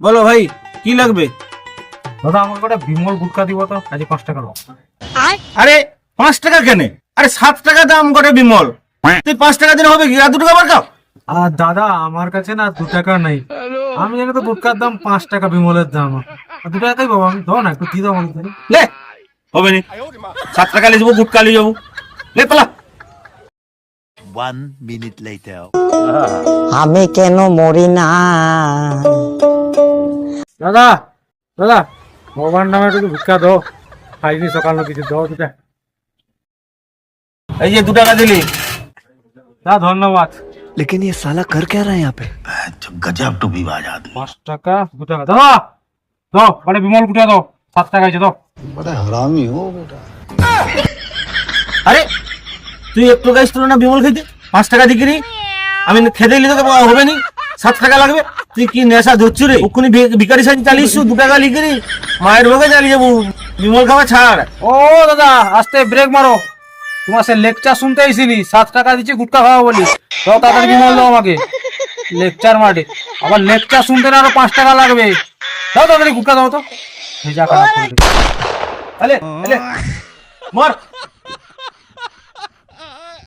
বলো ভাই কি লাগবে? দাদা আমার কটা বিমল গুটকা দিব তো, আজ 5 টাকা দাও। আরে 5 টাকা কেন? আরে 7 টাকা দাম করে বিমল, তুই 5 টাকা দিলে হবে কি? আর 2 টাকা বার খাও। আর দাদা আমার কাছে না 2 টাকা নেই, আমি জানি তো গুটকার দাম 5 টাকা, বিমলের দাম 2 টাকাই পাবো। আমি দাও না, একটু দিয়ে দাও আমাকে। লে হবে নি, 7 টাকা নিয়ে যাবো, গুটকা নিয়ে যাবো, লে পালা। 1 minute later. আমি কেন মরি না? দাদা দাদা ভগবান নামে একটু ভিক্ষা দাও, খাইনি সকাল না কিছু, দাও 2 টাকা। এই যে 2 টাকা দিলি। দাদা ধন্যবাদ। लेकिन ये साला कर क्या रहा है यहाँ पे? গজব টুপি বাজ আদমি। 5 টাকা 2 টাকা দাদা দাও, মানে বিমল গুটকা দাও, 7 টাকা আছে দাও। আরে তুই একটু গাইছ তো না বিমল খেতে, 5 টাকা দিকিরি আমি খেতে গেলে তোকে হবে নি, 7 টাকা লাগবে। তুই কি নেশা ধরছু রে? ওখানে ভিকারি সাজি চালিস 2 টাকা লিখিরি, মায়ের ভোগে চালিয়ে যাবো, বিমল খাওয়া ছাড়। ও দাদা আস্তে ব্রেক মারো, তোমার সে লেকচার শুনতে আইসিনি, 7 টাকা দিচ্ছি গুটকা খাওয়া বলি, দাও তাড়াতাড়ি বিমল দাও আমাকে। লেকচার মাঠে আবার লেকচার শুনতে না আরো 5 টাকা লাগবে, দাও তাড়াতাড়ি গুটকা দাও তো। ভেজা খারাপ করে দিচ্ছি। আলে আলে মর।